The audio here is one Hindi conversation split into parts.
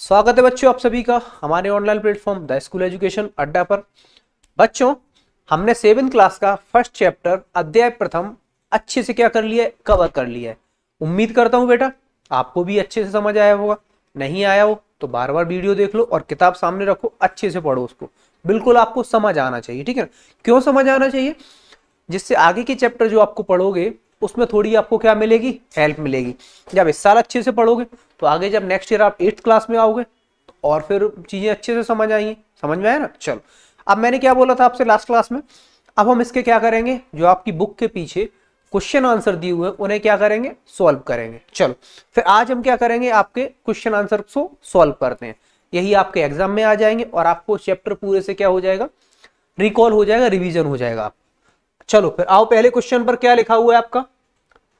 स्वागत है बच्चों आप सभी का हमारे online platform the school education अड्डा पर। बच्चों, हमने 7th क्लास का फर्स्ट चैप्टर अध्याय प्रथम अच्छे से क्या कर लिया है, कवर कर लिया है। उम्मीद करता हूं बेटा आपको भी अच्छे से समझ आया होगा। नहीं आया हो तो बार बार वीडियो देख लो और किताब सामने रखो, अच्छे से पढ़ो उसको। बिल्कुल आपको समझ आना चाहिए, ठीक है ना। क्यों समझ आना चाहिए? जिससे आगे के चैप्टर जो आपको पढ़ोगे उसमें थोड़ी आपको क्या मिलेगी, हेल्प मिलेगी। जब इस साल अच्छे से पढ़ोगे तो आगे जब नेक्स्ट ईयर आप 8th क्लास में आओगे तो और फिर चीजें अच्छे से समझ आएंगी। समझ में आया ना। चलो, अब मैंने क्या बोला था आपसे लास्ट क्लास में, अब हम इसके क्या करेंगे, जो आपकी बुक के पीछे क्वेश्चन आंसर दिए हुए उन्हें क्या करेंगे, सॉल्व करेंगे। चलो फिर आज हम क्या करेंगे, आपके क्वेश्चन आंसर को सॉल्व करते हैं। यही आपके एग्जाम में आ जाएंगे और आपको चैप्टर पूरे से क्या हो जाएगा, रिकॉल हो जाएगा, रिवीजन हो जाएगा आप। चलो फिर आओ, पहले क्वेश्चन पर क्या लिखा हुआ है आपका,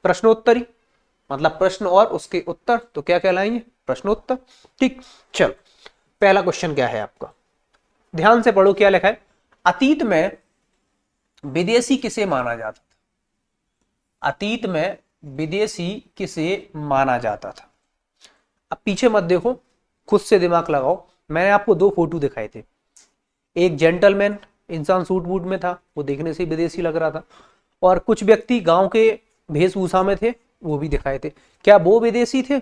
प्रश्नोत्तरी, मतलब प्रश्न और उसके उत्तर, तो क्या कहलाएंगे, प्रश्नोत्तर। ठीक, चलो पहला क्वेश्चन क्या है आपका, ध्यान से पढ़ो क्या लिखा है। अतीत में विदेशी किसे माना जाता था? अतीत में विदेशी किसे माना जाता था? अब पीछे मत देखो, खुद से दिमाग लगाओ। मैंने आपको दो फोटो दिखाए थे, एक जेंटलमैन इंसान सूट बूट में था, वो देखने से विदेशी लग रहा था, और कुछ व्यक्ति गांव के वेशभूषा में थे, वो भी दिखाए थे। क्या वो विदेशी थे?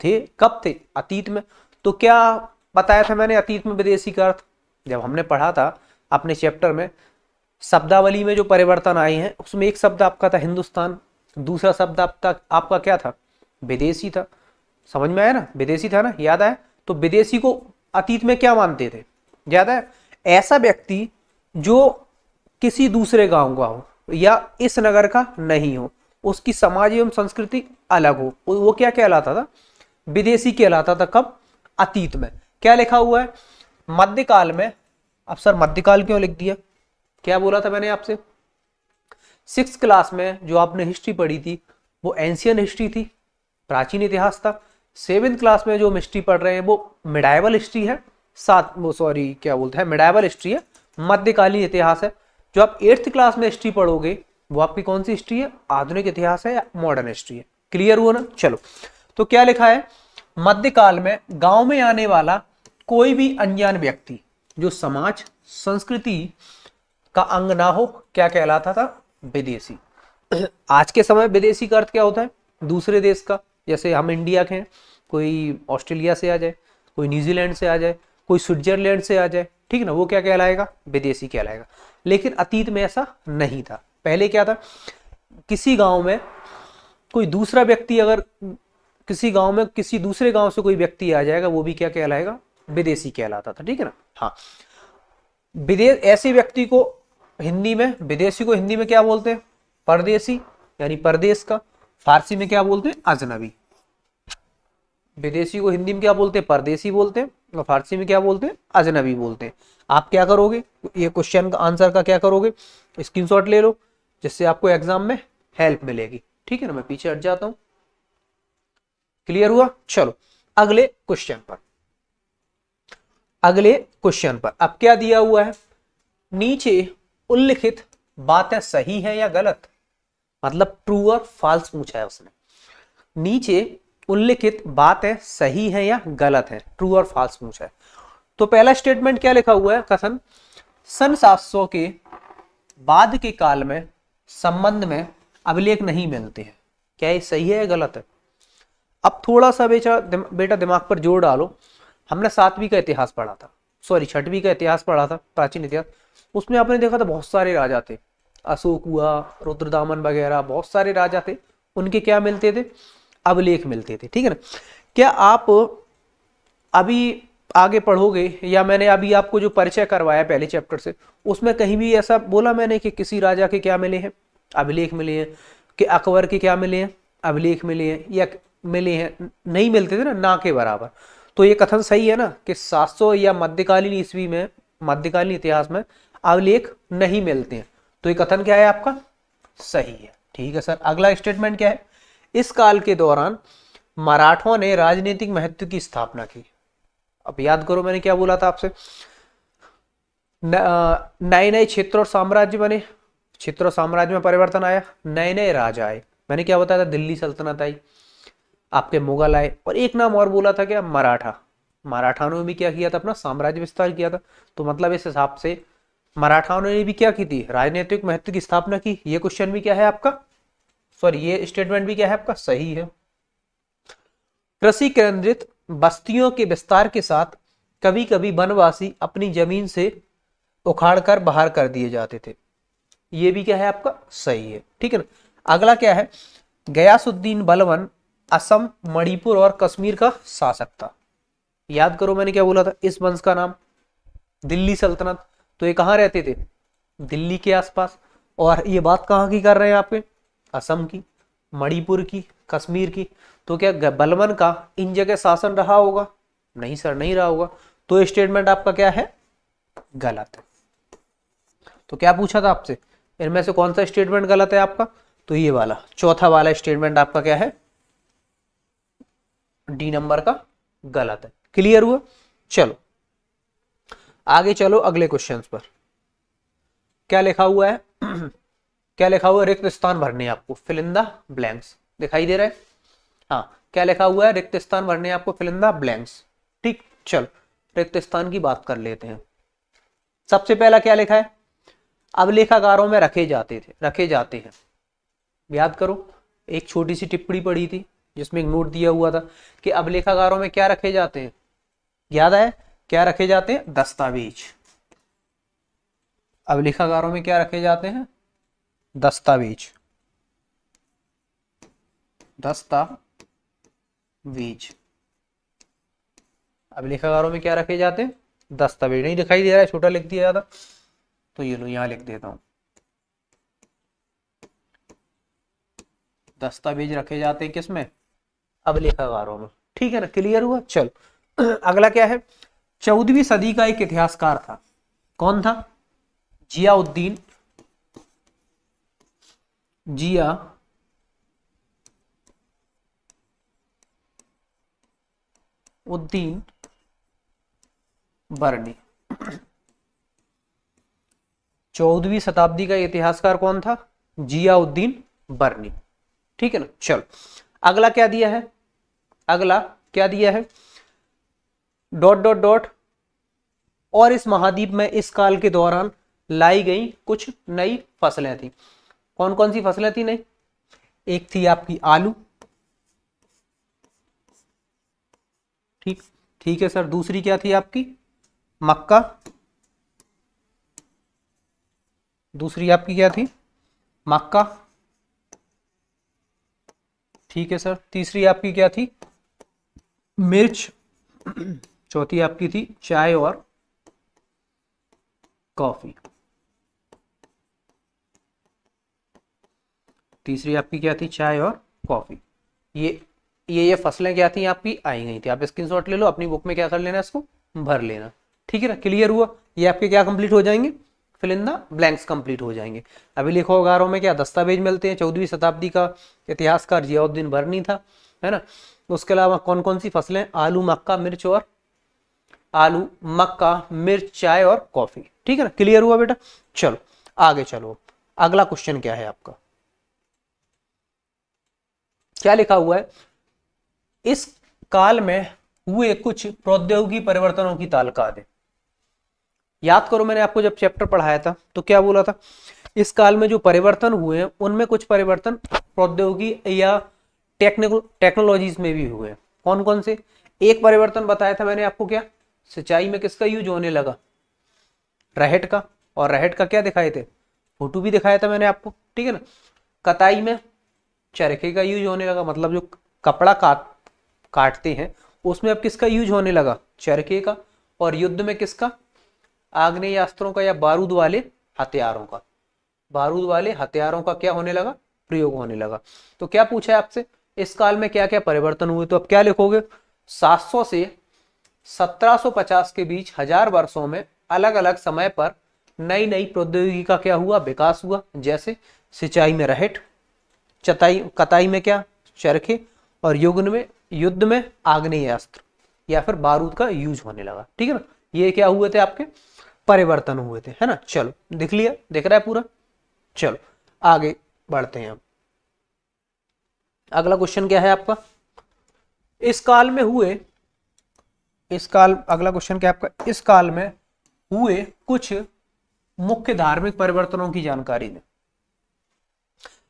थे। कब थे? अतीत में। तो क्या बताया था मैंने अतीत में विदेशी का अर्थ? जब हमने पढ़ा था अपने चैप्टर में, शब्दावली में जो परिवर्तन आए हैं उसमें एक शब्द आपका था हिंदुस्तान, दूसरा शब्द आपका क्या था, विदेशी था। समझ में आया ना, विदेशी था ना, याद आया। तो विदेशी को अतीत में क्या मानते थे, याद है? ऐसा व्यक्ति जो किसी दूसरे गांव का हो या इस नगर का नहीं हो, उसकी समाज एवं संस्कृति अलग हो, वो क्या कहलाता था, विदेशी कहलाता था। कब? अतीत में। क्या लिखा हुआ है मध्यकाल में? अब सर मध्यकाल क्यों लिख दिया, क्या बोला था मैंने आपसे? 6th क्लास में जो आपने हिस्ट्री पढ़ी थी वो एंशियन हिस्ट्री थी, प्राचीन इतिहास था। 7th क्लास में जो हम हिस्ट्री पढ़ रहे हैं वो मिडाइवल हिस्ट्री है, क्या बोलते हैं, मिडाइवल हिस्ट्री है, मध्यकालीन इतिहास है। जो आप 8th क्लास में हिस्ट्री पढ़ोगे वो आपकी कौन सी हिस्ट्री है, आधुनिक इतिहास है या मॉडर्न हिस्ट्री है। क्लियर हुआ ना। चलो, तो क्या लिखा है, मध्यकाल में गांव में आने वाला कोई भी अनजान व्यक्ति जो समाज संस्कृति का अंग ना हो, क्या कहलाता था, विदेशी। आज के समय विदेशी का अर्थ क्या होता है, दूसरे देश का। जैसे हम इंडिया के हैं, कोई ऑस्ट्रेलिया से आ जाए, कोई न्यूजीलैंड से आ जाए, कोई स्विट्जरलैंड से आ जाए, ठीक ना, वो क्या कहलाएगा, विदेशी कहलाएगा। लेकिन अतीत में ऐसा नहीं था। पहले क्या था, किसी गांव में कोई दूसरा व्यक्ति, अगर किसी गांव में किसी दूसरे गांव से कोई व्यक्ति आ जाएगा, वो भी क्या कहलाएगा, विदेशी कहलाता था, ठीक है ना। हाँ, विदेश, ऐसे व्यक्ति को हिंदी में, विदेशी को हिंदी में क्या बोलते हैं, परदेशी, यानी परदेश का। फारसी में क्या बोलते हैं, अजनबी। विदेशी को हिंदी में क्या बोलते हैं, परदेशी बोलते हैं, और फारसी में क्या बोलते हैं, अजनबी बोलते हैं। आप क्या करोगे, ये क्वेश्चन का आंसर का क्या करोगे, स्क्रीनशॉट ले लो, जिससे आपको एग्जाम में हेल्प मिलेगी, ठीक है ना। मैं पीछे हट जाता हूं। क्लियर हुआ। चलो अगले क्वेश्चन पर, अगले क्वेश्चन पर अब क्या दिया हुआ है, नीचे उल्लिखित बातें सही है या गलत, मतलब ट्रू और फॉल्स पूछा है उसने। नीचे उल्लिखित बातें सही है या गलत है, ट्रू और फॉल्स पूछा है। तो पहला स्टेटमेंट क्या लिखा हुआ है, कथन सन 700 के बाद के काल में संबंध में अभिलेख नहीं मिलते हैं। क्या ये सही है या गलत है? अब थोड़ा सा बेटा दिमाग पर जोर डालो। हमने 7वीं का इतिहास पढ़ा था, सॉरी 6वीं का इतिहास पढ़ा था, प्राचीन इतिहास। उसमें आपने देखा था बहुत सारे राजा थे, अशोक हुआ, रुद्रदामन वगैरह, बहुत सारे राजा थे। उनके क्या मिलते थे, अभिलेख मिलते थे, ठीक है ना। क्या आप अभी आगे पढ़ोगे, या मैंने अभी आपको जो परिचय करवाया पहले चैप्टर से, उसमें कहीं भी ऐसा बोला मैंने कि किसी राजा के क्या मिले हैं, अभिलेख मिले हैं, कि अकबर के क्या मिले हैं, अभिलेख मिले हैं, या मिले हैं, नहीं मिलते थे ना, ना के बराबर। तो ये कथन सही है ना कि 700 या मध्यकालीन ईस्वी में, मध्यकालीन इतिहास में अभिलेख नहीं मिलते हैं। तो ये कथन क्या है आपका, सही है। ठीक है सर, अगला स्टेटमेंट क्या है, इस काल के दौरान मराठों ने राजनीतिक महत्व की स्थापना की। अब याद करो मैंने क्या बोला था आपसे, नए नए क्षेत्र और साम्राज्य बने, क्षेत्र और साम्राज्य में परिवर्तन आया, नए नए राजा आए। मैंने क्या बताया था, दिल्ली सल्तनत आई, आपके मुगल आए, और एक नाम और बोला था क्या, मराठा। मराठाओं ने भी क्या किया था, अपना साम्राज्य विस्तार किया था। तो मतलब इस हिसाब से मराठाओं ने भी क्या की थी, राजनीतिक महत्व की स्थापना की। ये क्वेश्चन भी क्या है आपका, सॉरी ये स्टेटमेंट भी क्या है आपका, सही है। कृषि केंद्रित बस्तियों के विस्तार के साथ कभी कभी वनवासी अपनी जमीन से उखाड़कर बाहर कर दिए जाते थे। ये भी क्या है आपका, सही है। ठीक है ना। अगला क्या है, गयासुद्दीन बलवन असम, मणिपुर और कश्मीर का शासक था। याद करो मैंने क्या बोला था, इस वंश का नाम दिल्ली सल्तनत। तो ये कहाँ रहते थे, दिल्ली के आसपास। और ये बात कहाँ की कर रहे हैं आपके, असम की, मणिपुर की, कश्मीर की। तो क्या बलवन का इन जगह शासन रहा होगा, नहीं सर नहीं रहा होगा। तो स्टेटमेंट आपका क्या है, गलत है। तो क्या पूछा था आपसे, इनमें से कौन सा स्टेटमेंट गलत है आपका, तो ये वाला चौथा वाला स्टेटमेंट आपका क्या है, डी नंबर का गलत है। क्लियर हुआ। चलो आगे चलो अगले क्वेश्चन पर। क्या लिखा हुआ है क्या लिखा हुआ है, रिक्त स्थान भरने आपको, फिल इन द ब्लैंक्स। दिखाई दे रहा है, हाँ क्या लिखा हुआ है, रिक्त स्थान भरने आपको, फिल इन द ब्लैंक्स। ठीक, चलो रिक्त स्थान की बात कर लेते हैं। सबसे पहला क्या लिखा है, अभिलेखागारों में रखे जाते हैं। याद करो, एक छोटी सी टिप्पणी पड़ी थी जिसमें एक नोट दिया हुआ था कि अभिलेखागारों में क्या रखे जाते हैं, याद है क्या रखे जाते हैं, दस्तावेज। अभिलेखागारों में क्या रखे जाते हैं, दस्तावेज। अभिलेखागारों में क्या रखे जाते हैं, दस्तावेज। नहीं दिखाई दे रहा है, छोटा लिख दिया था, तो ये लो यहां लिख देता हूं, दस्तावेज रखे जाते हैं किसमें, अभिलेखागारों में। ठीक है ना, क्लियर हुआ। चलो अगला क्या है, 14वीं सदी का एक इतिहासकार था, कौन था, जियाउद्दीन बर्नी। 14वीं शताब्दी का इतिहासकार कौन था, जियाउद्दीन बर्नी। ठीक है ना। चलो अगला क्या दिया है, अगला क्या दिया है, डॉट डॉट डॉट, और इस महाद्वीप में इस काल के दौरान लाई गई कुछ नई फसलें थी। कौन कौन सी फसलें थी नई, एक थी आपकी आलू, ठीक ठीक है सर। दूसरी क्या थी आपकी, मक्का। दूसरी आपकी क्या थी, मक्का, ठीक है सर। तीसरी आपकी क्या थी, मिर्च। चौथी आपकी थी चाय और कॉफी। तीसरी आपकी क्या थी, चाय और कॉफी। ये फसलें क्या थी आपकी, आई गई थी। आप स्क्रीनशॉट ले लो, अपनी बुक में क्या कर लेना, इसको भर लेना। ठीक है ना, क्लियर हुआ। ये आपके क्या कंप्लीट हो जाएंगे, fill in the blanks complete हो जाएंगे। अभिलेखागारों में क्या दस्तावेज मिलते हैं, 14वीं शताब्दी का इतिहासकार जियाउद्दीन बर्नी था, है ना। उसके अलावा कौन कौन सी फसलें, आलू मक्का मिर्च चाय और कॉफी। ठीक है ना, क्लियर हुआ बेटा। चलो आगे चलो, अगला क्वेश्चन क्या है आपका, क्या लिखा हुआ है, इस काल में हुए कुछ प्रौद्योगिकी परिवर्तनों की तालिका दे। याद करो मैंने आपको जब चैप्टर पढ़ाया था तो क्या बोला था, इस काल में जो परिवर्तन हुए हैं उनमें कुछ परिवर्तन प्रौद्योगिकी या टेक्नोलॉजीज में भी हुए हैं। कौन कौन से, एक परिवर्तन बताया था मैंने आपको, क्या सिंचाई में किसका यूज होने लगा, रहट का। और रहट का क्या दिखाए थे, फोटो भी दिखाया था मैंने आपको। ठीक है ना। कताई में चरखे का यूज होने लगा, मतलब जो कपड़ा काटते हैं उसमें अब किसका यूज होने लगा, चरखे का। और युद्ध में किसका, आग्नेयास्त्रों का या बारूद वाले हथियारों का क्या होने लगा, प्रयोग होने लगा। तो क्या पूछा है आपसे, इस काल में क्या क्या परिवर्तन हुए, तो अब क्या लिखोगे, 700 से 1750 के बीच 1000 वर्षों में अलग अलग समय पर नई नई प्रौद्योगिकी का क्या हुआ, विकास हुआ। जैसे सिंचाई में रहट, कताई में क्या, चरखे, और युद्ध में आग्नेयास्त्र या फिर बारूद का यूज होने लगा। ठीक है ना, ये क्या हुए थे, आपके परिवर्तन हुए थे, है ना। चलो दिख लिया, दिख रहा है पूरा। चलो आगे बढ़ते हैं। अगला क्वेश्चन क्या है आपका, इस काल में हुए इस काल, अगला क्वेश्चन क्या आपका, इस काल में हुए कुछ मुख्य धार्मिक परिवर्तनों की जानकारी दें।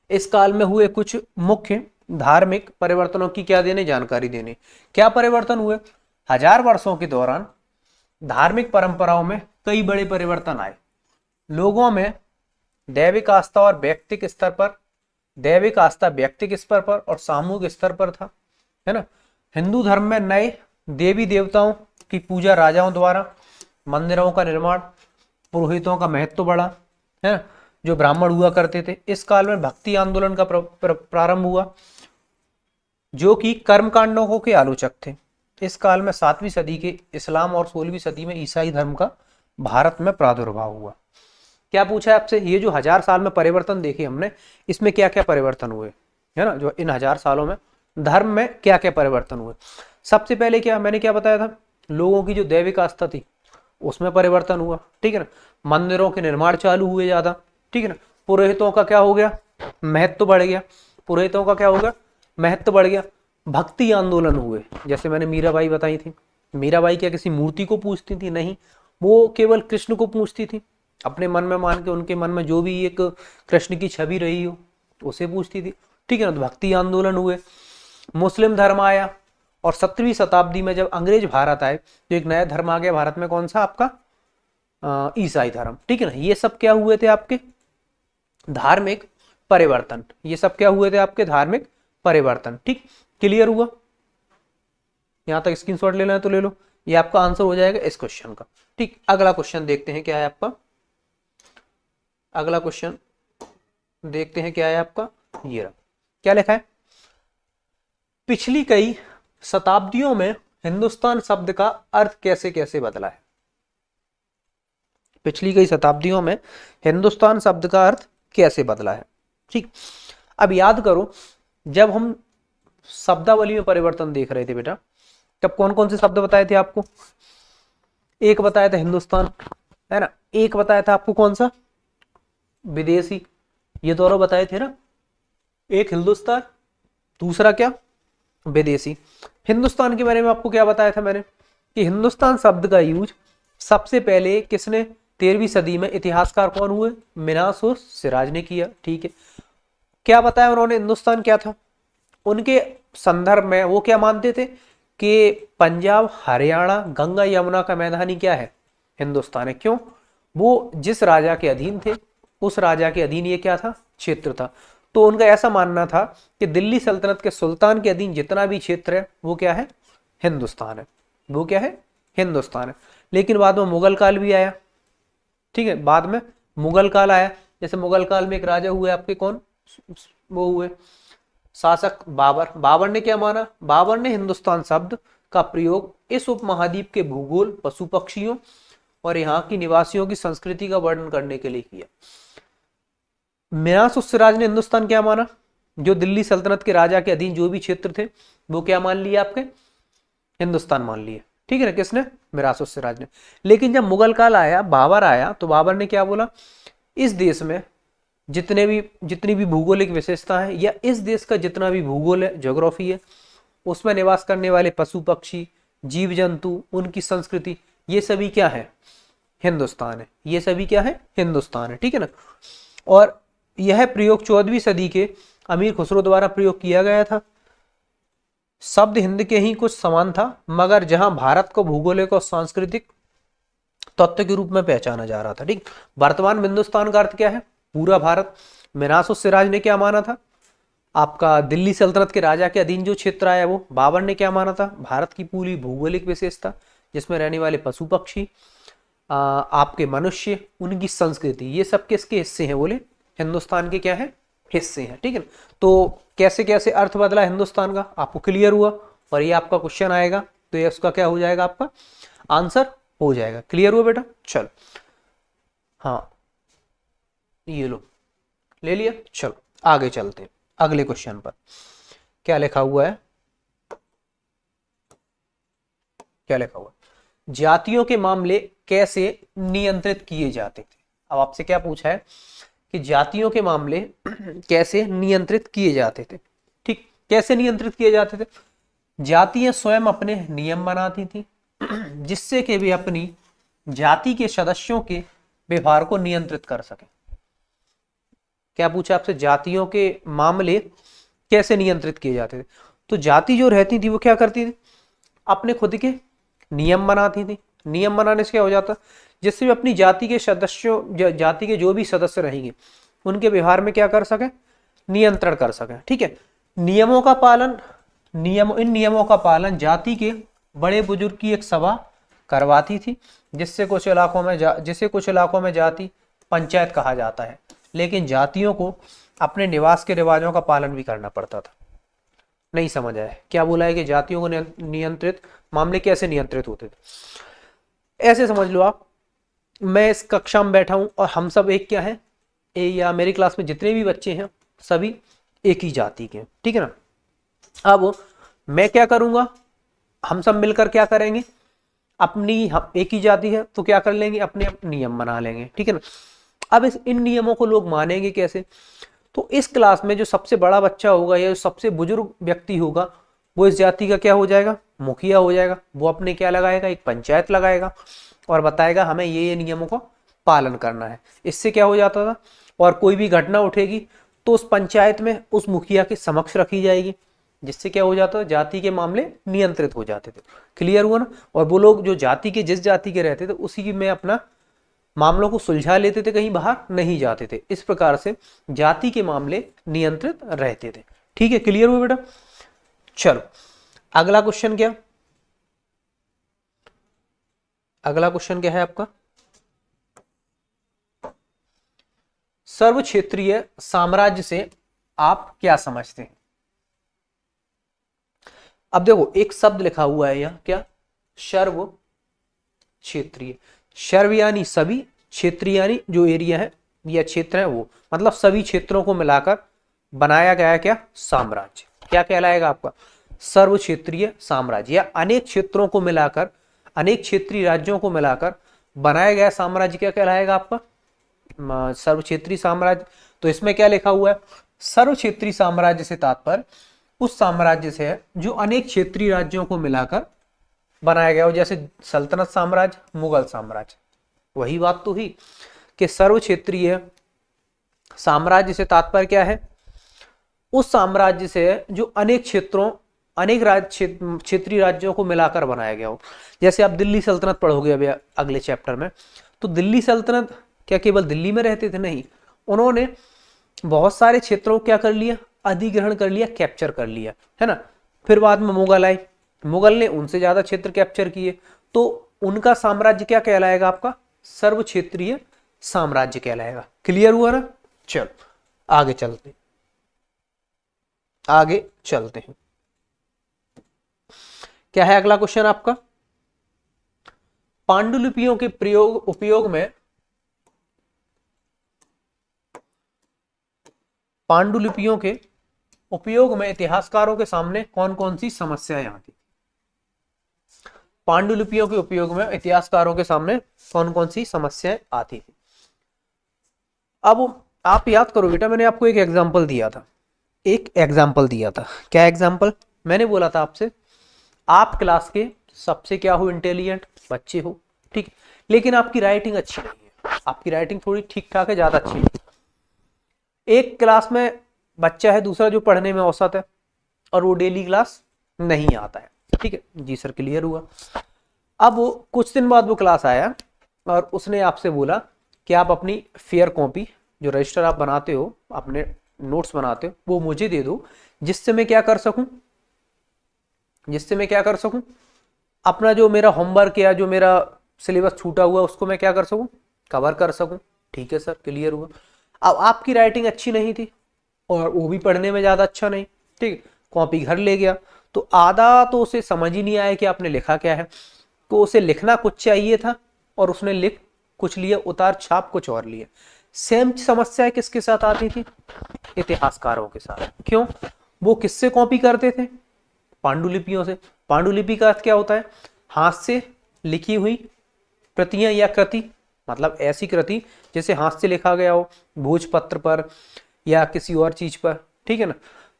इस काल में हुए कुछ मुख्य धार्मिक परिवर्तनों की क्या देने, जानकारी देने। क्या परिवर्तन हुए? 1000 वर्षों के दौरान धार्मिक परंपराओं में कई बड़े परिवर्तन आए। लोगों में दैविक आस्था और व्यक्तिक स्तर पर, दैविक आस्था व्यक्तिक स्तर पर और सामूहिक स्तर पर था, है ना। हिंदू धर्म में नए देवी देवताओं की पूजा, राजाओं द्वारा मंदिरों का निर्माण, पुरोहितों का महत्व बढ़ा, है ना, जो ब्राह्मण हुआ करते थे। इस काल में भक्ति आंदोलन का प्रारंभ हुआ, जो कि कर्मकांडों के आलोचक थे। इस काल में 7वीं सदी के इस्लाम और 16वीं सदी में ईसाई धर्म का भारत में प्रादुर्भाव हुआ। क्या पूछा है आपसे, ये जो 1000 साल में परिवर्तन देखे हमने, इसमें क्या क्या परिवर्तन हुए, है ना, जो इन 1000 सालों में धर्म में क्या क्या परिवर्तन हुए। सबसे पहले क्या, मैंने क्या बताया था, लोगों की जो दैविक आस्था थी उसमें परिवर्तन हुआ, ठीक है ना। मंदिरों के निर्माण चालू हुए ज्यादा, ठीक है ना। पुरोहितों का क्या हो गया, महत्व बढ़ गया, पुरोहितों का क्या हो गया, महत्व बढ़ गया। भक्ति आंदोलन हुए, जैसे मैंने मीराबाई बताई थी। मीराबाई क्या किसी मूर्ति को पूजती थी? नहीं, वो केवल कृष्ण को पूजती थी, अपने मन में मान के, उनके मन में जो भी एक कृष्ण की छवि रही हो उसे पूजती थी, ठीक है ना। तो भक्ति आंदोलन हुए। मुस्लिम धर्म आया, और 17वीं शताब्दी में जब अंग्रेज भारत आए तो एक नया धर्म आ गया भारत में, कौन सा आपका, ईसाई धर्म, ठीक है ना। ये सब क्या हुए थे आपके धार्मिक परिवर्तन, ये सब क्या हुए थे आपके धार्मिक परिवर्तन, ठीक। क्लियर हुआ? यहां तक स्क्रीनशॉट लेना है तो ले लो, ये आपका आंसर हो जाएगा इस क्वेश्चन का, ठीक। अगला क्वेश्चन देखते हैं क्या है आपका, अगला क्वेश्चन देखते हैं क्या है आपका, ये रहा। क्या लिखा है, पिछली कई शताब्दियों में हिंदुस्तान शब्द का अर्थ कैसे कैसे बदला है। पिछली कई शताब्दियों में हिंदुस्तान शब्द का अर्थ कैसे बदला है, ठीक। अब याद करो, जब हम शब्दावली में परिवर्तन देख रहे थे बेटा, तब कौन कौन से शब्द बताए थे आपको? एक बताया था हिंदुस्तान, है ना, एक बताया था आपको कौन सा, विदेशी, ये दोनों बताए थे ना, एक हिंदुस्तान, दूसरा क्या, विदेशी। हिंदुस्तान के बारे में आपको क्या बताया था मैंने, कि हिंदुस्तान शब्द का यूज सबसे पहले किसने, 13वीं सदी में इतिहासकार कौन हुए, मिनास और सिराज ने किया, ठीक है। क्या बताया उन्होंने, हिंदुस्तान क्या था, उनके संदर्भ में वो क्या मानते थे कि पंजाब, हरियाणा, गंगा यमुना का मैदानी क्या है, हिंदुस्तान है। क्यों? वो जिस राजा के अधीन थे, उस राजा के अधीन ये क्या था, क्षेत्र था। तो उनका ऐसा मानना था कि दिल्ली सल्तनत के सुल्तान के अधीन जितना भी क्षेत्र है वो क्या है, हिंदुस्तान है, वो क्या है, हिंदुस्तान है। लेकिन बाद में मुगल काल भी आया, ठीक है, बाद में मुगल काल आया। जैसे मुगल काल में एक राजा हुए आपके, कौन, वो हुए शासक बाबर। बाबर ने क्या माना, बाबर ने हिंदुस्तान शब्द का प्रयोग इस उपमहाद्वीप के भूगोल, पशु पक्षियों और यहाँ की निवासियों की संस्कृति का वर्णन करने के लिए किया। मिनास उस सिराज ने हिंदुस्तान क्या माना, जो दिल्ली सल्तनत के राजा के अधीन जो भी क्षेत्र थे वो क्या मान लिए आपके, हिंदुस्तान मान लिए, ठीक है ना, किसने, मिरास उस सिराज ने। लेकिन जब मुगल काल आया, बाबर आया, तो बाबर ने क्या बोला, इस देश में जितनी भी भूगोलिक विशेषता है, या इस देश का जितना भी भूगोल है, ज्योग्राफी है, उसमें निवास करने वाले पशु पक्षी, जीव जंतु, उनकी संस्कृति, ये सभी क्या है, हिंदुस्तान है, ये सभी क्या है, हिंदुस्तान है, ठीक है ना। और यह प्रयोग 14वीं सदी के अमीर खुसरो द्वारा प्रयोग किया गया था। शब्द हिंद के ही कुछ समान था, मगर जहां भारत को भूगोलिक और सांस्कृतिक तत्व के रूप में पहचाना जा रहा था, ठीक। वर्तमान हिंदुस्तान का अर्थ क्या है, पूरा भारत। मिनास उस सिराज ने क्या माना था, आपका दिल्ली सल्तनत के राजा के अधीन जो क्षेत्र आया वो। बाबर ने क्या माना था, भारत की पूरी भूगोलिक विशेषता, जिसमें रहने वाले पशु पक्षी, आपके मनुष्य, उनकी संस्कृति, ये सब किसके हिस्से हैं, बोले हिंदुस्तान के क्या है, हिस्से हैं, ठीक है। तो कैसे कैसे अर्थ बदला हिंदुस्तान का, आपको क्लियर हुआ, और ये आपका क्वेश्चन आएगा तो ये उसका क्या हो जाएगा, आपका आंसर हो जाएगा। क्लियर हुआ बेटा, चलो, हाँ ये लो, ले लिया, चलो आगे चलते हैं अगले क्वेश्चन पर। क्या लिखा हुआ है, क्या लिखा हुआ है, जातियों के मामले कैसे नियंत्रित किए जाते थे। अब आपसे क्या पूछा है कि जातियों के मामले कैसे नियंत्रित किए जाते थे, ठीक। कैसे नियंत्रित किए जाते थे, जातियां स्वयं अपने नियम बनाती थी, जिससे कि वे अपनी जाति के सदस्यों के व्यवहार को नियंत्रित कर सके। क्या पूछा आपसे, जातियों के मामले कैसे नियंत्रित किए जाते थे? तो जाति जो रहती थी वो क्या करती थी, अपने खुद के नियम बनाती थी। नियम बनाने से क्या हो जाता, जिससे वे अपनी जाति के सदस्यों, जाति के जो भी सदस्य रहेंगे उनके व्यवहार में क्या कर सके, नियंत्रण कर सके। ठीक है, नियमों का पालन, इन नियमों का पालन जाति के बड़े बुजुर्ग की एक सभा करवाती थी, जिसे कुछ इलाकों में जाति पंचायत कहा जाता है। लेकिन जातियों को अपने निवास के रिवाजों का पालन भी करना पड़ता था। नहीं समझ आया, क्या बोला है कि जातियों को नियंत्रित मामले कैसे नियंत्रित होते थे? ऐसे समझ लो आप, मैं इस कक्षा में बैठा हूं और हम सब एक क्या है, या मेरी क्लास में जितने भी बच्चे हैं सभी एक ही जाति के, ठीक है ना। अब मैं क्या करूंगा, हम सब मिलकर क्या करेंगे, अपनी हम एक ही जाति है तो क्या कर लेंगे, अपने नियम बना लेंगे, ठीक है ना। अब इन नियमों को लोग मानेंगे कैसे? तो इस क्लास में जो सबसे बड़ा बच्चा होगा या जो सबसे बुजुर्ग व्यक्ति होगा वो इस जाति का क्या हो जाएगा, मुखिया हो जाएगा। वो अपने क्या लगाएगा, एक पंचायत लगाएगा और बताएगा हमें ये नियमों का पालन करना है। इससे क्या हो जाता था, और कोई भी घटना उठेगी तो उस पंचायत में उस मुखिया के समक्ष रखी जाएगी, जिससे क्या हो जाता है, जाति के मामले नियंत्रित हो जाते थे। क्लियर हुआ ना। और वो लोग जो जाति के, जिस जाति के रहते थे उसी में अपना मामलों को सुलझा लेते थे, कहीं बाहर नहीं जाते थे। इस प्रकार से जाति के मामले नियंत्रित रहते थे। ठीक है, क्लियर हुआ बेटा। चलो अगला क्वेश्चन क्या, अगला क्वेश्चन क्या है आपका, सर्व क्षेत्रीय साम्राज्य से आप क्या समझते हैं? अब देखो एक शब्द लिखा हुआ है यहां, क्या, सर्व क्षेत्रीय। सर्व यानी सभी, क्षेत्रीय यानी जो एरिया है या क्षेत्र है वो, मतलब सभी क्षेत्रों को मिलाकर बनाया गया है क्या, साम्राज्य। क्या कहलाएगा आपका, सर्व क्षेत्रीय साम्राज्य, या अनेक क्षेत्रों को मिलाकर, अनेक क्षेत्रीय राज्यों को मिलाकर बनाया गया साम्राज्य क्या कहलाएगा आपका, सर्व क्षेत्रीय साम्राज्य। तो इसमें क्या लिखा हुआ है, सर्व क्षेत्रीय साम्राज्य से तात्पर्य उस साम्राज्य से है जो अनेक क्षेत्रीय राज्यों को मिलाकर बनाया गया हो, जैसे सल्तनत साम्राज्य, मुगल साम्राज्य। वही बात तो हुई कि सर्व क्षेत्रीय साम्राज्य से तात्पर्य क्या है, उस साम्राज्य से है जो अनेक क्षेत्रों, अनेक क्षेत्रीय राज्यों को मिलाकर बनाया गया हो। जैसे आप दिल्ली सल्तनत पढ़ोगे अभी अगले चैप्टर में, तो दिल्ली सल्तनत क्या केवल दिल्ली में रहते थे? नहीं, उन्होंने बहुत सारे क्षेत्रों को क्या कर लिया, अधिग्रहण कर लिया, कैप्चर कर लिया, है ना। फिर बाद में मुगल आए, मुगल ने उनसे ज्यादा क्षेत्र कैप्चर किए, तो उनका साम्राज्य क्या कहलाएगा आपका, सर्व क्षेत्रीय साम्राज्य कहलाएगा। क्लियर हुआ ना। चलो आगे चलते, आगे चलते हैं। क्या है अगला क्वेश्चन आपका, पांडुलिपियों के उपयोग में, पांडुलिपियों के उपयोग में इतिहासकारों के सामने कौन कौन सी समस्याएं आती? पांडुलिपियों के उपयोग में इतिहासकारों के सामने कौन कौन सी समस्याएं आती थी? अब आप याद करो बेटा, मैंने आपको एक एग्जांपल दिया था, एक एग्जांपल दिया था। क्या एग्जांपल? मैंने बोला था आपसे, आप क्लास के सबसे क्या हो, इंटेलिजेंट बच्चे हो, ठीक, लेकिन आपकी राइटिंग अच्छी नहीं है, आपकी राइटिंग थोड़ी ठीक ठाक है, ज्यादा अच्छी नहीं। एक क्लास में बच्चा है, दूसरा जो पढ़ने में औसत है, और वो डेली क्लास नहीं आता है, ठीक है जी सर, क्लियर हुआ। अब वो कुछ दिन बाद वो क्लास आया और उसने आपसे बोला कि आप अपनी फेयर कॉपी, जो रजिस्टर आप बनाते हो, अपने नोट्स बनाते हो, वो मुझे दे दो, जिससे मैं क्या कर सकूं, जिससे मैं क्या कर सकूं, अपना जो मेरा होमवर्क या जो मेरा सिलेबस छूटा हुआ उसको मैं क्या कर सकूं, कवर कर सकूं। ठीक है सर, क्लियर हुआ। अब आपकी राइटिंग अच्छी नहीं थी और वो भी पढ़ने में ज्यादा अच्छा नहीं, ठीक, कॉपी घर ले गया, तो आधा तो उसे समझ ही नहीं आया कि आपने लिखा क्या है, तो उसे लिखना कुछ चाहिए था और उसने लिख कुछ लिया, उतार छाप कुछ और लिया। सेम समस्या किसके साथ आती थी, इतिहासकारों के साथ। क्यों? वो किससे कॉपी करते थे, पांडुलिपियों से। पांडुलिपि का अर्थ क्या होता है, हाथ से लिखी हुई प्रतियां या कृति, मतलब ऐसी कृति जैसे हाथ से लिखा गया हो, भोजपत्र पर या किसी और चीज पर, ठीक है ना,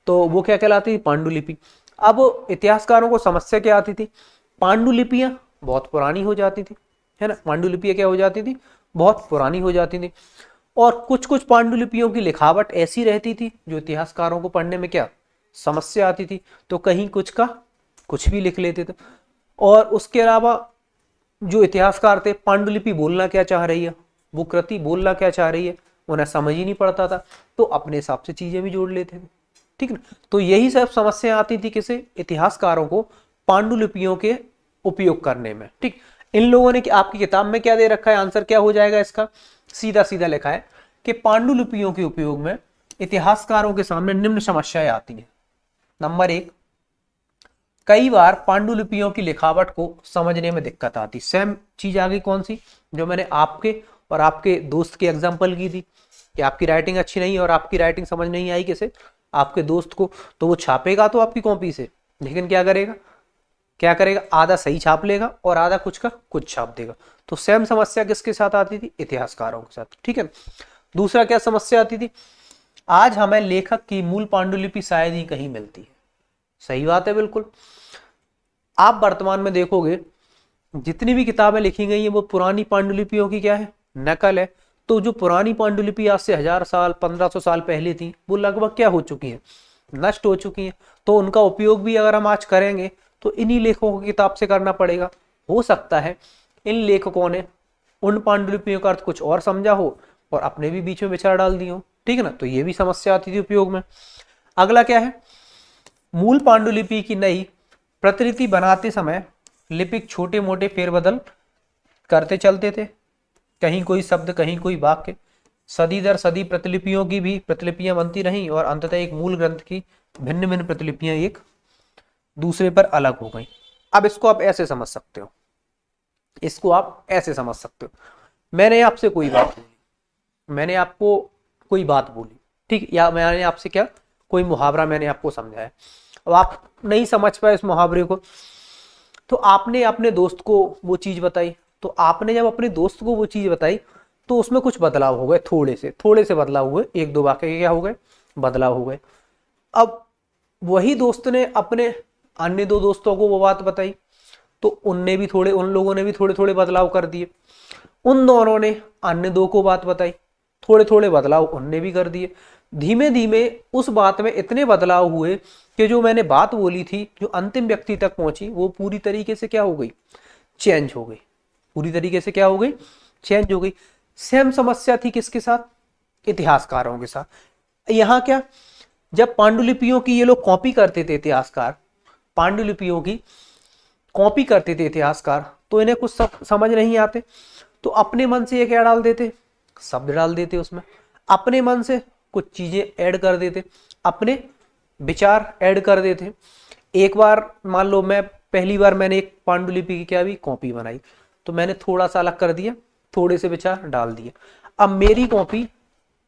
तो वो क्या कहलाती थी, पांडुलिपि। अब इतिहासकारों को समस्या क्या आती थी, पांडुलिपियां बहुत पुरानी हो जाती थी, है ना। पांडुलिपियां क्या हो जाती थी, बहुत पुरानी हो जाती थी। और कुछ कुछ पांडुलिपियों की लिखावट ऐसी रहती थी जो इतिहासकारों को पढ़ने में क्या समस्या आती थी, तो कहीं कुछ का कुछ भी लिख लेते थे। और उसके अलावा जो इतिहासकार थे, पांडुलिपि बोलना क्या चाह रही है, वो कृति बोलना क्या चाह रही है, उन्हें समझ ही नहीं पड़ता था, तो अपने हिसाब से चीजें भी जोड़ लेते थे, ठीक ना। तो यही सब समस्या आती थी किसे, इतिहासकारों को पांडुलिपियों के उपयोग करने में, ठीक। इन लोगों ने आपकी किताब में क्या दे रखा है, आंसर क्या हो जाएगा इसका, सीधा सीधा लिखा है कि पांडुलिपियों के उपयोग में इतिहासकारों के सामने निम्न समस्याएं आती हैं। नंबर 1, कई बार पांडुलिपियों की लिखावट को समझने में दिक्कत आती। सेम चीज आ गई कौन सी, जो मैंने आपके और आपके दोस्त की एग्जांपल की थी कि आपकी राइटिंग अच्छी नहीं और आपकी राइटिंग समझ नहीं आई किसे, आपके दोस्त को, तो वो छापेगा तो आपकी कॉपी से, लेकिन क्या करेगा, क्या करेगा, आधा सही छाप लेगा और आधा कुछ का कुछ छाप देगा। तो सेम समस्या किसके साथ आती थी, इतिहासकारों के साथ, ठीक है। दूसरा क्या समस्या आती थी, आज हमें लेखक की मूल पांडुलिपि शायद ही कहीं मिलती है। सही बात है, बिल्कुल। आप वर्तमान में देखोगे जितनी भी किताबें लिखी गई हैं वो पुरानी पांडुलिपियों की क्या है, नकल है। तो जो पुरानी पांडुलिपि आज से 1000 साल 1500 साल पहले थी, वो लगभग क्या हो चुकी है, नष्ट हो चुकी है। तो उनका उपयोग भी अगर हम आज करेंगे तो इन्हीं लेखकों की किताब से करना पड़ेगा। हो सकता है इन लेखकों ने उन पांडुलिपियों का अर्थ कुछ और समझा हो और अपने भी बीच में विचार डाल दिए हो, ठीक है ना। तो ये भी समस्या आती थी उपयोग में। अगला क्या है, मूल पांडुलिपि की नई प्रतिलिपि बनाते समय लिपिक छोटे मोटे फेरबदल करते चलते थे, कहीं कोई शब्द कहीं कोई वाक्य। सदी दर सदी प्रतिलिपियों की भी प्रतिलिपियां बनती रहीं और अंततः एक मूल ग्रंथ की भिन्न भिन्न प्रतिलिपियां एक दूसरे पर अलग हो गई। अब इसको आप ऐसे समझ सकते हो, इसको आप ऐसे समझ सकते हो, मैंने आपसे कोई बात बोली, मैंने आपको कोई बात बोली, ठीक, या मैंने आपसे क्या कोई मुहावरा मैंने आपको समझाया। अब आप नहीं समझ पाए इस मुहावरे को, तो आपने अपने दोस्त को वो चीज बताई। तो आपने जब अपने दोस्त को वो चीज बताई तो उसमें कुछ बदलाव हो गए, थोड़े से बदलाव हुए, एक दो वाक्य के क्या हो गए, बदलाव हो गए। अब वही दोस्त ने अपने अन्य दो दोस्तों को वो बात बताई, तो उन लोगों ने भी थोड़े थोड़े बदलाव कर दिए। उन दोनों ने अन्य दो को बात बताई, थोड़े थोड़े बदलाव उनने भी कर दिए। धीमे धीमे उस बात में इतने बदलाव हुए कि जो मैंने बात बोली थी, जो अंतिम व्यक्ति तक पहुंची, वो पूरी तरीके से क्या हो गई, चेंज हो गई, पूरी तरीके से क्या हो गई, चेंज हो गई। सेम समस्या थी किसके साथ, इतिहासकारों के साथ। यहां क्या, जब पांडुलिपियों की ये लोग कॉपी करते थे, इतिहासकार पांडुलिपियों की कॉपी करते थे इतिहासकार, तो इन्हें कुछ समझ नहीं आते, तो अपने मन से ये क्या डाल देते, शब्द डाल देते उसमें, अपने मन से कुछ चीजें ऐड कर देते, अपने विचार ऐड कर देते। एक बार मान लो मैं पहली बार मैंने एक पांडुलिपि की क्या भी कॉपी बनाई, तो मैंने थोड़ा सा अलग कर दिया, थोड़े से विचार डाल दिए। अब मेरी कॉपी,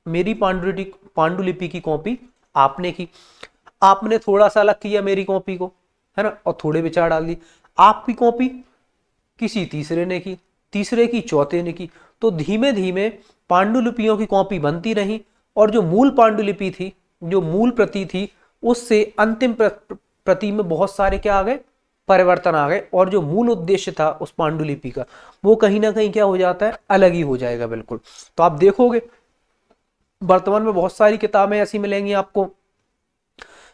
मेरी पांडुलिपि की कॉपी आपने की, आपने थोड़ा सा अलग किया मेरी कॉपी को, है ना, और थोड़े विचार डाल दिए। आपकी कॉपी किसी तीसरे ने की, तीसरे की चौथे ने की, तो धीमे धीमे पांडुलिपियों की कॉपी बनती रही और जो मूल पांडुलिपि थी, जो मूल प्रति थी, उससे अंतिम प्रति में बहुत सारे क्या आ गए, परिवर्तन आ गए, और जो मूल उद्देश्य था उस पांडुलिपि का, वो कहीं ना कहीं क्या हो जाता है, अलग ही हो जाएगा, बिल्कुल। तो आप देखोगे वर्तमान में बहुत सारी किताबें ऐसी मिलेंगी आपको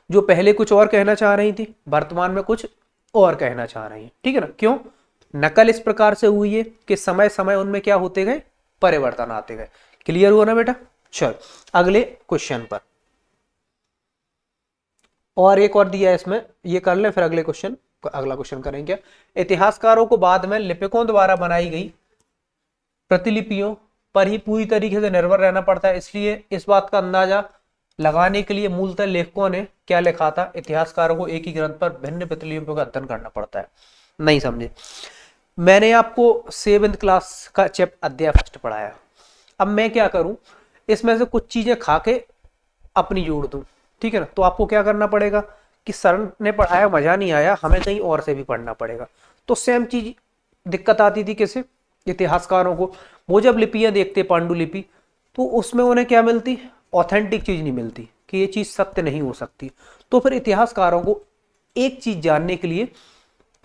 जो पहले कुछ और कहना चाह रही थी, वर्तमान में कुछ और कहना चाह रही है, ठीक है ना। क्यों, नकल इस प्रकार से हुई है कि समय समय उनमें क्या होते गए, परिवर्तन आते गए। क्लियर हुआ ना बेटा। चल अगले क्वेश्चन पर, और एक और दिया है इसमें, ये कर ले, फिर अगला क्वेश्चन करेंगे। इतिहासकारों को बाद में लिपिकों द्वारा बनाई गई प्रतिलिपियों पर ही पूरी तरीके से निर्भर रहना पड़ता है, इसलिए इस बात का अंदाजा लगाने के लिए मूलतः लेखकों ने क्या लिखा था, इतिहासकारों को एक ही ग्रंथ पर भिन्न प्रतिलिपियों का अध्ययन करना पड़ता है। नहीं समझे, मैंने आपको 7th क्लास का अध्याय फर्स्ट पढ़ाया। अब मैं क्या करूं, इसमें से कुछ चीजें खा के अपनी जोड़ दूं, ठीक है ना। तो आपको क्या करना पड़ेगा कि सर ने पढ़ाया मजा नहीं आया, हमें कहीं और से भी पढ़ना पड़ेगा। तो सेम चीज दिक्कत आती थी किसे, इतिहासकारों को। वो जब लिपियां देखते पांडुलिपि, तो उसमें उन्हें क्या मिलती, ऑथेंटिक चीज नहीं मिलती, कि ये चीज सत्य नहीं हो सकती। तो फिर इतिहासकारों को एक चीज जानने के लिए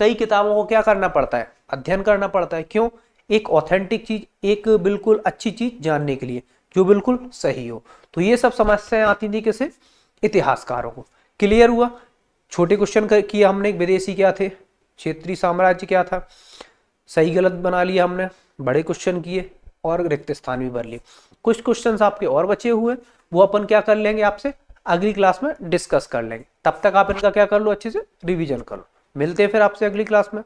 कई किताबों को क्या करना पड़ता है, अध्ययन करना पड़ता है। क्यों? एक ऑथेंटिक चीज, एक बिल्कुल अच्छी चीज जानने के लिए जो बिल्कुल सही हो। तो ये सब समस्याएं आती थी किसे? इतिहासकारों को। क्लियर हुआ? छोटे क्वेश्चन किया हमने, विदेशी क्या थे, क्षेत्रीय साम्राज्य क्या था, सही गलत बना लिया हमने, बड़े क्वेश्चन किए और रिक्त स्थान भी भर लिए। कुछ क्वेश्चंस आपके और बचे हुए, वो अपन क्या कर लेंगे, आपसे अगली क्लास में डिस्कस कर लेंगे। तब तक आप इनका क्या कर लो, अच्छे से रिवीजन कर लो। मिलते हैं फिर आपसे अगली क्लास में।